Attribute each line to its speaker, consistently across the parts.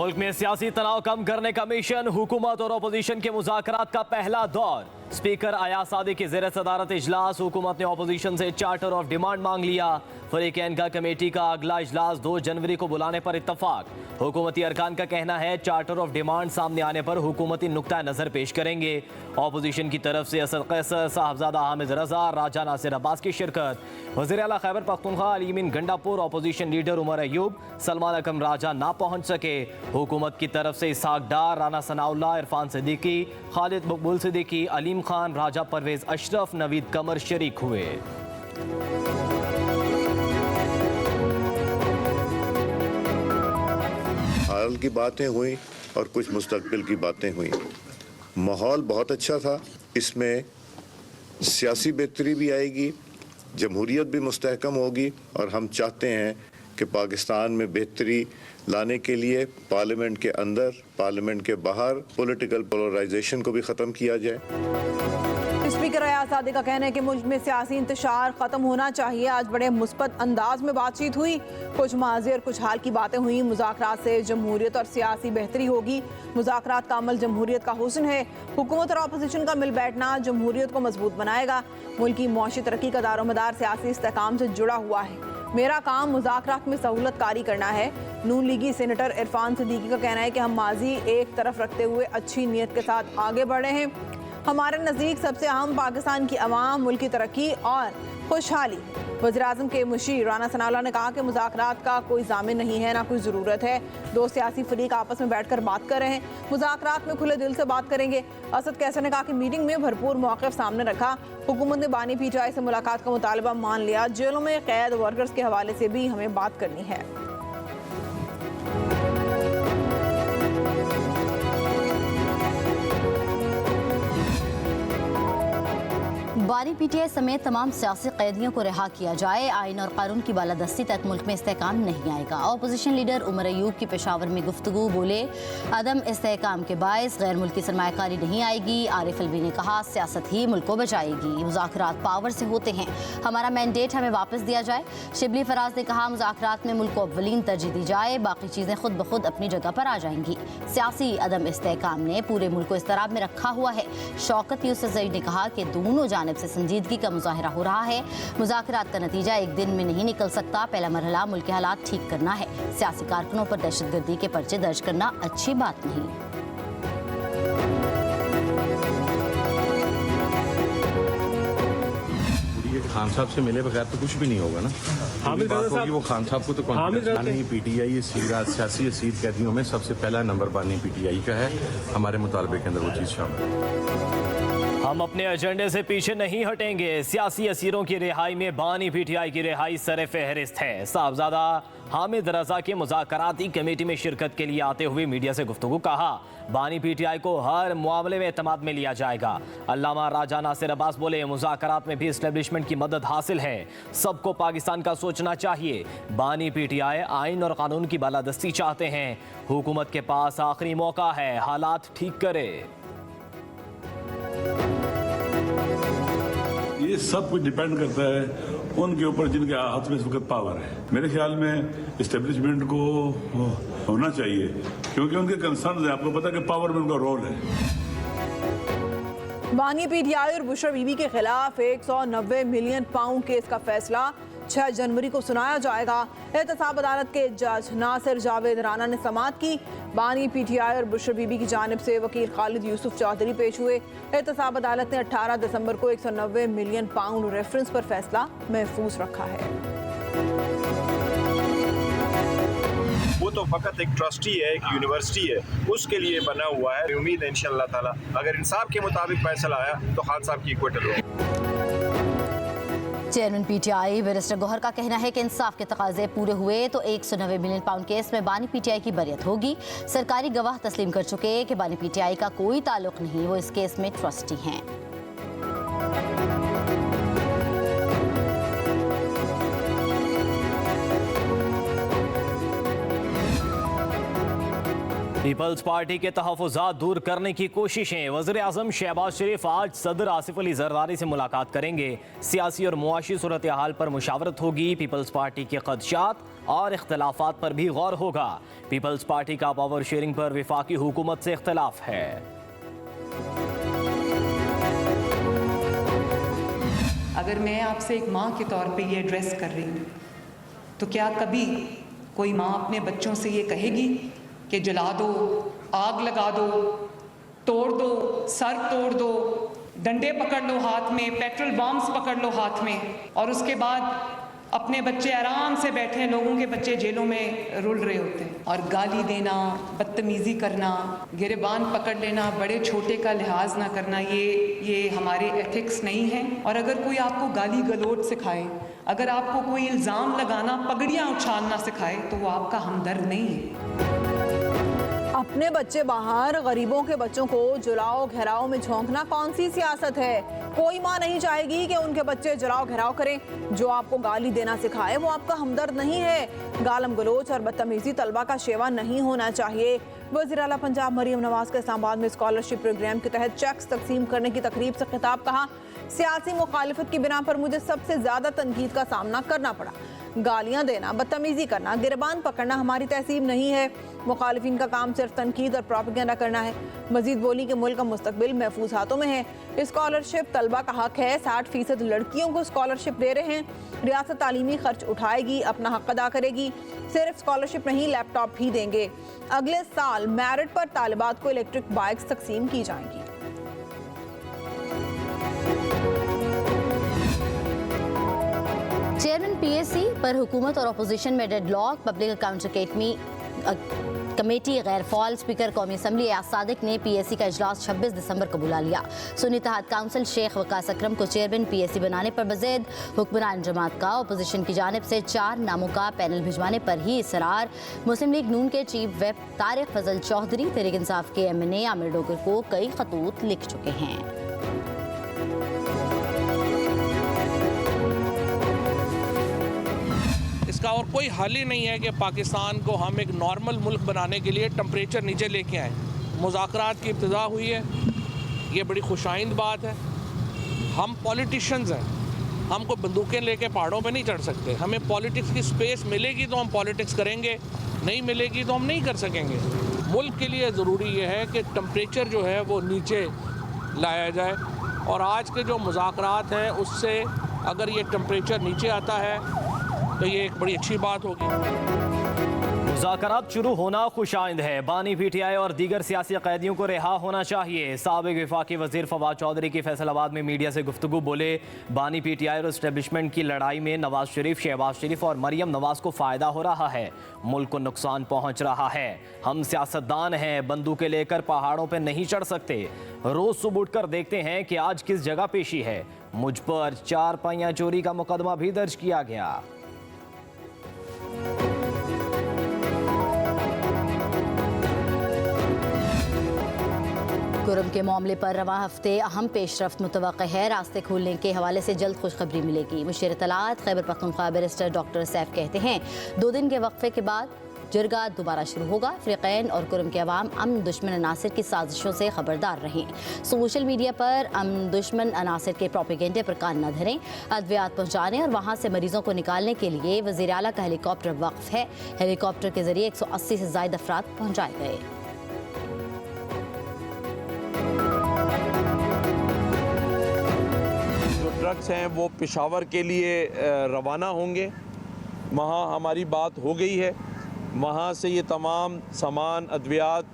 Speaker 1: मुल्क में सियासी तनाव कम करने का मिशन, हुकूमत और अपोजिशन के मुज़ाकरात का पहला दौर। स्पीकर अयाज सादिक की ज़ेर सदारत इजलास, हुकूमत ने अपोजिशन से चार्टर ऑफ डिमांड मांग लिया। फरीकैन का कमेटी का अगला इजलास 2 जनवरी को बुलाने पर इत्तफाक। हुकूमती अरकान का कहना है चार्टर ऑफ डिमांड सामने आने पर हुकूमती नुक्ता नज़र पेश करेंगे। अपोजिशन की तरफ से असद कैसर, साहबजादा हामिद रजा, राजा नासिर अब्बास की शिरकत। वज़ीर आला खैबर पख्तूनख्वा अली मीन गंडापुर, अपोजिशन लीडर उमर अयूब, सलमान अकरम राजा ना पहुँच सके। हुकूमत की तरफ से इसहाक डार, राना सनाउल्लाह, इरफान सिद्दीकी, खालिद मकबूल सिद्दीकी, अलीम खान, राजा परवेज अशरफ, नवीद कमर शरीक हुए।
Speaker 2: हाल की बातें हुई और कुछ मुस्तकबिल की बातें हुई। माहौल बहुत अच्छा था, इसमें सियासी बेहतरी भी आएगी, जमहूरियत भी मुस्तहकम होगी और हम चाहते हैं कि पाकिस्तान में बेहतरी लाने के लिए पार्लियामेंट के अंदर, पार्लियामेंट के बाहर पॉलिटिकल पोलराइजेशन को भी ख़त्म किया जाए।
Speaker 3: स्पीकर अयाज सादिक का कहना है कि मुल्क में सियासी इंतशार ख़त्म होना चाहिए। आज बड़े मुस्बत अंदाज में बातचीत हुई, कुछ माजी और कुछ हाल की बातें हुई। मुज़ाकरात से जमहूरियत और सियासी बेहतरी होगी। मुज़ाकरात का अमल जमहूरियत का हुस्न है। हुकूमत और अपोजिशन का मिल बैठना जमहूरियत को मजबूत बनाएगा। मुल्क की मौशी तरक्की का दारोमदार सियासी इस्तेहकाम से जुड़ा हुआ है। मेरा काम मुज़ाकरात में सहूलत कारी करना है। नून लीगी सेनेटर इरफान सिद्दीकी का कहना है कि हम माजी एक तरफ रखते हुए अच्छी नीयत के साथ आगे बढ़े हैं। हमारे नज़दीक सबसे अहम पाकिस्तान की अवाम, मुल्क की तरक्की और खुशहाली। वज़ीर-ए-आज़म के मुशीर राना सनाउल्लाह ने कहा कि मुज़ाकरात का कोई ज़ामिन नहीं है, ना कोई ज़रूरत है। 2 सियासी फरीक आपस में बैठकर बात कर रहे हैं, मुज़ाकरात में खुले दिल से बात करेंगे। असद कैसर ने कहा कि मीटिंग में भरपूर मौक़िफ़ सामने रखा। हुकूमत ने बानी पीटीआई से मुलाकात का मुतालबा मान लिया। जेलों में कैद वर्कर्स के हवाले से भी हमें बात करनी है।
Speaker 4: बानी पीटीआई समेत तमाम सियासी कैदियों को रिहा किया जाए। आइन और कानून की बालादस्ती तक मुल्क में इस्तेहकाम नहीं आएगा। अपोजिशन लीडर उमर अयूब की पेशावर में गुफ्तगू, बोले अदम इस्तेहकाम के बायस गैर मुल्की सरमायाकारी नहीं आएगी। आरिफ अलवी ने कहा सियासत ही मुल्क को बचाएगी। मुज़ाकरात पावर से होते हैं, हमारा मैंडेट हमें वापस दिया जाए। शिबली फराज ने कहा मुज़ाकरात में मुल्क को अव्वलीन तरजीह दी जाए, बाकी चीज़ें खुद ब खुद अपनी जगह पर आ जाएंगी। सियासी अदम इस्तेहकाम ने पूरे मुल्क को इस्तराब में रखा हुआ है। शौकत यूसुफ़ज़ई ने कहा कि दोनों जानिब से संजीदगी का मुजाहरा हो रहा है। मुज़ाकरात का नतीजा एक दिन में नहीं निकल सकता। पहला मरहला मुल्क के हालात ठीक करना है। सियासी कारकुनों पर दहशतगर्दी के पर्चे दर्ज करना अच्छी बात नहीं।
Speaker 5: खान साहब से मिले बगैर तो कुछ भी नहीं होगा ना। बात होगी वो खान साहब को तो कॉन्फिडेंस नहीं। पीटीआई सियासी असीर कैदियों में सबसे पहला नंबर बानी पीटीआई का है। हमारे मुतालबे के अंदर वो चीज़ शामिल है।
Speaker 1: हम अपने एजेंडे से पीछे नहीं हटेंगे। सियासी असीरों की रिहाई में बानी पीटीआई की रिहाई सर फहरिस्त है। साहबजादा हामिद रजा की मुज़ाकराती कमेटी में शिरकत के लिए आते हुए मीडिया से गुफ्तगू, कहा बानी पीटीआई को हर मामले में एतमाद में लिया जाएगा। अल्लामा राजा नासिर अब्बास बोले मुज़ाकरात में भी इस्टेब्लिशमेंट की मदद हासिल है। सबको पाकिस्तान का सोचना चाहिए। बानी पीटीआई आइन और कानून की बालादस्ती चाहते हैं। हुकूमत के पास आखिरी मौका है, हालात ठीक करे।
Speaker 6: ये सब कुछ डिपेंड करता है उनके ऊपर जिनके हाथ में इस वक्त पावर है। मेरे ख्याल में इस्टेब्लिशमेंट को होना चाहिए, क्योंकि उनके कंसर्न है। आपको पता है कि पावर में उनका रोल है।
Speaker 3: बानी पीटीआई और बुशरा बीबी के खिलाफ 190 मिलियन पाउंड केस का फैसला 6 जनवरी को सुनाया जाएगा। एहतसाब अदालत के जज नासिर जावेद राना ने समाअत की। बानी पीटीआई और बुशरा बीबी की जानिब से वकील खालिद यूसुफ चौधरी पेश हुए। एहतसाब अदालत ने 18 दिसंबर को 190 मिलियन पाउंड रेफरेंस पर फैसला महफूज रखा है।
Speaker 7: वो तो फकत एक ट्रस्टी है, एक यूनिवर्सिटी है, उसके लिए बना हुआ है। उम्मीद है इंशाअल्लाह ताला अगर इंसाफ के मुताबिक फैसला आया तो खान साहब की इक्वटल होगी।
Speaker 4: चेयरमैन पीटीआई बैरिस्टर गौहर का कहना है कि इंसाफ के तकाजे पूरे हुए तो 190 मिलियन पाउंड केस में बानी पीटीआई की बरियत होगी। सरकारी गवाह तस्लीम कर चुके कि बानी पीटीआई का कोई ताल्लुक नहीं, वो इस केस में ट्रस्टी हैं।
Speaker 1: पीपल्स पार्टी के तहफ़्फ़ुज़ात दूर करने की कोशिशें। वज़ीर-ए-आज़म शहबाज शरीफ आज सदर आसिफ अली ज़रदारी से मुलाकात करेंगे। सियासी और मुआशी सूरत हाल पर मुशावरत होगी। पीपल्स पार्टी के ख़दशात और इख्तलाफात पर भी गौर होगा। पीपल्स पार्टी का पावर शेयरिंग पर वफाकी हुकूमत से इख्तलाफ है।
Speaker 8: अगर मैं आपसे एक माँ के तौर पे ये एड्रेस कर रही हूँ, तो क्या कभी कोई माँ अपने बच्चों से ये कहेगी कि जला दो, आग लगा दो, तोड़ दो, सर तोड़ दो, डंडे पकड़ लो हाथ में, पेट्रोल बॉम्ब्स पकड़ लो हाथ में, और उसके बाद अपने बच्चे आराम से बैठे हैं, लोगों के बच्चे जेलों में रुल रहे होते हैं, और गाली देना, बदतमीज़ी करना, गिरबान पकड़ लेना, बड़े छोटे का लिहाज ना करना, ये हमारे एथिक्स नहीं हैं। और अगर कोई आपको गाली गलौज सिखाए, अगर आपको कोई इल्ज़ाम लगाना, पगड़ियाँ उछालना सिखाए, तो वो आपका हमदर्द नहीं है।
Speaker 3: अपने बच्चे बाहर, गरीबों के बच्चों को जलाओ घेराव में झोंकना कौन सी सियासत है? कोई माँ नहीं चाहेगी कि उनके बच्चे जलाओ घेराव करें। जो आपको गाली देना सिखाए वो आपका हमदर्द नहीं है। गालम गलोच और बदतमीजी तलबा का शेवा नहीं होना चाहिए। वज़ीर आला पंजाब मरियम नवाज के इस्लामाबाद में स्कॉलरशिप प्रोग्राम के तहत चेक्स तकसीम करने की तकरीब से खिताब। कहा, सियासी मुखालिफत की बिना पर मुझे सबसे ज्यादा तनकीद का सामना करना पड़ा। गालियां देना, बदतमीजी करना, गिरबान पकड़ना हमारी तहसीब नहीं है। मुखालिफिन का काम सिर्फ तनकीद और प्रोपेगेंडा करना है। मजीद बोली कि मुल्क का मुस्तकबिल महफूज हाथों में है। स्कॉलरशिप तलबा का हक है। 60% लड़कियों को स्कॉलरशिप दे रहे हैं। रियासत तालीमी खर्च उठाएगी, अपना हक अदा करेगी। सिर्फ स्कॉलरशिप नहीं, लैपटॉप भी देंगे। अगले साल मेरिट पर तालिबात को इलेक्ट्रिक बाइक्स तकसीम की जाएंगी।
Speaker 4: चेयरमैन पीएससी पर हुकूमत और अपोजिशन में डेडलॉक। पब्लिक अकाउंट कमेटी गैर फाल। स्पीकर कौमी असम्बली एयाज सादिक ने पीएससी का इजलास 26 दिसंबर को बुला लिया। सुन्नी इत्तेहाद काउंसिल शेख वकास अकरम को चेयरमैन पीएससी बनाने पर मज़ीद हुक्मरान जमात का अपोजिशन की जानिब से 4 नामों का पैनल भिजवाने पर ही इसरार। मुस्लिम लीग नून के चीफ व्हिप तारिक फजल चौधरी तहरीक इंसाफ के MNA आमिर डोगर को कई खतूत लिख चुके हैं।
Speaker 9: इसका और कोई हल ही नहीं है कि पाकिस्तान को हम एक नॉर्मल मुल्क बनाने के लिए टेम्परेचर नीचे लेके आए। मुज़ाकरात की इब्तिदा हुई है, ये बड़ी खुशाइंद बात है। हम पॉलिटिशियंस हैं, हम को बंदूकें लेके पहाड़ों पे नहीं चढ़ सकते। हमें पॉलिटिक्स की स्पेस मिलेगी तो हम पॉलिटिक्स करेंगे, नहीं मिलेगी तो हम नहीं कर सकेंगे। मुल्क के लिए ज़रूरी ये है कि टेम्परेचर जो है वो नीचे लाया जाए, और आज के जो मुज़ाकरात हैं उससे अगर ये टेम्परेचर नीचे आता है तो ये एक बड़ी अच्छी बात होगी।
Speaker 1: मुज़ाकरात शुरू होना खुशाइंद है। बानी PTI और दीगर सियासी कैदियों को रिहा होना चाहिए। साबिक वफाकी वज़ीर फवाद चौधरी की फैसलाबाद में मीडिया से गुफ्तगू। बोले, बानी PTI और इस्टेब्लिशमेंट की लड़ाई में नवाज शरीफ, शहबाज शरीफ और मरियम नवाज को फ़ायदा हो रहा है। मुल्क को नुकसान पहुँच रहा है। हम सियासतदान हैं, बंदूकें लेकर पहाड़ों पर नहीं चढ़ सकते। रोज़ सुबह उठकर देखते हैं कि आज किस जगह पेशी है। मुझ पर 4 पहिया चोरी का मुकदमा भी दर्ज किया गया।
Speaker 4: कुरम के मामले पर रवा हफ्ते अहम पेशरफ्त मुतवक्किह है। रास्ते खोलने के हवाले से जल्द खुशखबरी मिलेगी। मुशीर इत्तलात खैबर पख्तूनख्वा बैरिस्टर डॉक्टर सैफ कहते हैं, 2 दिन के वक्फे के बाद जरगा दोबारा शुरू होगा। फ़रीक़ैन और कुरम के अवाम अमन दुश्मन अनासिर की साजिशों से खबरदार रहें। सोशल मीडिया पर अमन दुश्मन अनासिर के प्रोपेगेंडे पर कान न धरें। अद्वियात पहुँचाने और वहाँ से मरीजों को निकालने के लिए वज़ीर आला का हेलीकॉप्टर वक्फ है। हेलीकॉप्टर के जरिए 180 से ज़ायद अफराद पहुँचाए गए।
Speaker 10: ट्रक्स हैं वो पेशावर के लिए रवाना होंगे। वहाँ हमारी बात हो गई है, वहाँ से ये तमाम सामान अद्वियात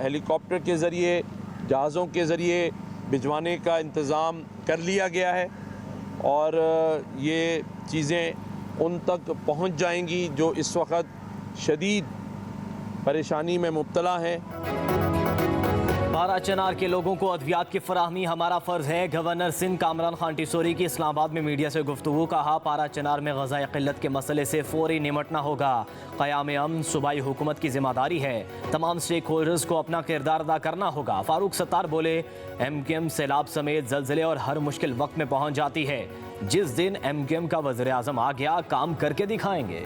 Speaker 10: हेलीकॉप्टर के ज़रिए, जहाज़ों के ज़रिए भिजवाने का इंतज़ाम कर लिया गया है, और ये चीज़ें उन तक पहुँच जाएंगी जो इस वक्त शदीद परेशानी में मुब्तला हैं।
Speaker 1: बारा चनार के लोगों को अद्वियात की फराहमी हमारा फ़र्ज़ है। गवर्नर सिंध कामरान खान टिसोरी की इस्लामाबाद में मीडिया से गुफ्तगू। कहा, पारा चनार में ग़ज़ाए क़िल्लत के मसले से फ़ौरी निमटना होगा। क़याम अमन सूबाई हुकूमत की ज़िम्मेदारी है। तमाम स्टेक होल्डर्स को अपना किरदार अदा करना होगा। फारूक सत्तार बोले, MQM सैलाब समेत ज़लज़ले और हर मुश्किल वक्त में पहुँच जाती है। जिस दिन MQM का वज़ीर आज़म आ गया, काम करके दिखाएंगे।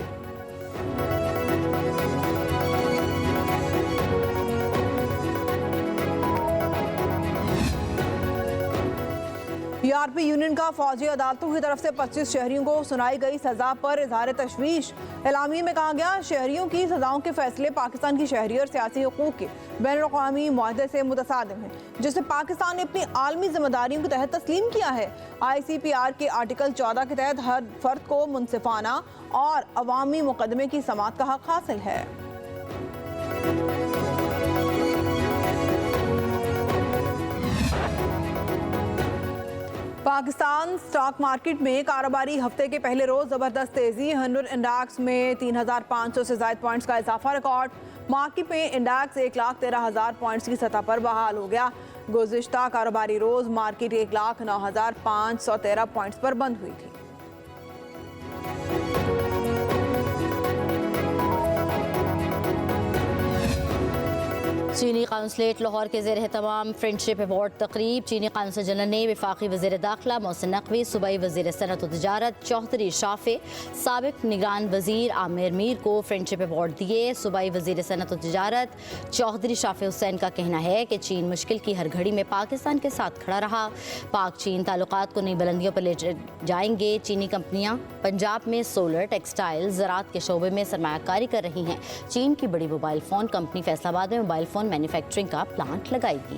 Speaker 3: टीआरपी यूनियन का फौजी अदालतों की तरफ से 25 शहरियों को सुनाई गई सजा पर इजहार तशवीश। एलामी में कहा गया, शहरियों की सजाओं के फैसले पाकिस्तान की शहरी और सियासी हुकूक के बैनुल-अक़वामी मुआहदे से मुतसादिम है, जिसे पाकिस्तान ने अपनी आलमी जिम्मेदारियों के तहत तस्लीम किया है। ICPR के आर्टिकल 14 के तहत हर फर्द को मुनसिफाना और अवामी मुकदमे की समाअत का हक हासिल है। पाकिस्तान स्टॉक मार्केट में कारोबारी हफ्ते के पहले रोज जबरदस्त तेजी। 100 इंडेक्स में 3,500 से ज्यादा पॉइंट्स का इजाफा रिकॉर्ड। मार्केट में इंडेक्स 1,13,000 पॉइंट्स की सतह पर बहाल हो गया। गुज़िश्ता कारोबारी रोज मार्केट 1,09,513 पॉइंट्स पर बंद हुई थी।
Speaker 4: चीनी काउंसलेट लाहौर के ज़ेर एहतमाम फ्रेंडशिप अवार्ड तकरीब। चीनी काउंसिल जनरल ने वफाकी वज़ीर दाखिला मोहसिन नकवी, सूबाई वज़ीर सनअत और तिजारत चौधरी शाफे, साबिक निगरान वज़ीर आमिर मीर को फ्रेंडशिप अवार्ड दिए। सूबाई वज़ीर सनअत और तिजारत चौधरी शाफे हुसैन का कहना है कि चीन मुश्किल की हर घड़ी में पाकिस्तान के साथ खड़ा रहा। पाक चीन ताल्लुकात को नई बुलंदियों पर ले जाएंगे। चीनी कंपनियाँ पंजाब में सोलर, टेक्सटाइल, ज़राअत के शोबे में सरमायाकारी कर रही हैं। चीन की बड़ी मोबाइल फ़ोन कंपनी फैसलाबाद में मोबाइल फ़ोन मैन्युफैक्चरिंग का प्लांट लगाएगी।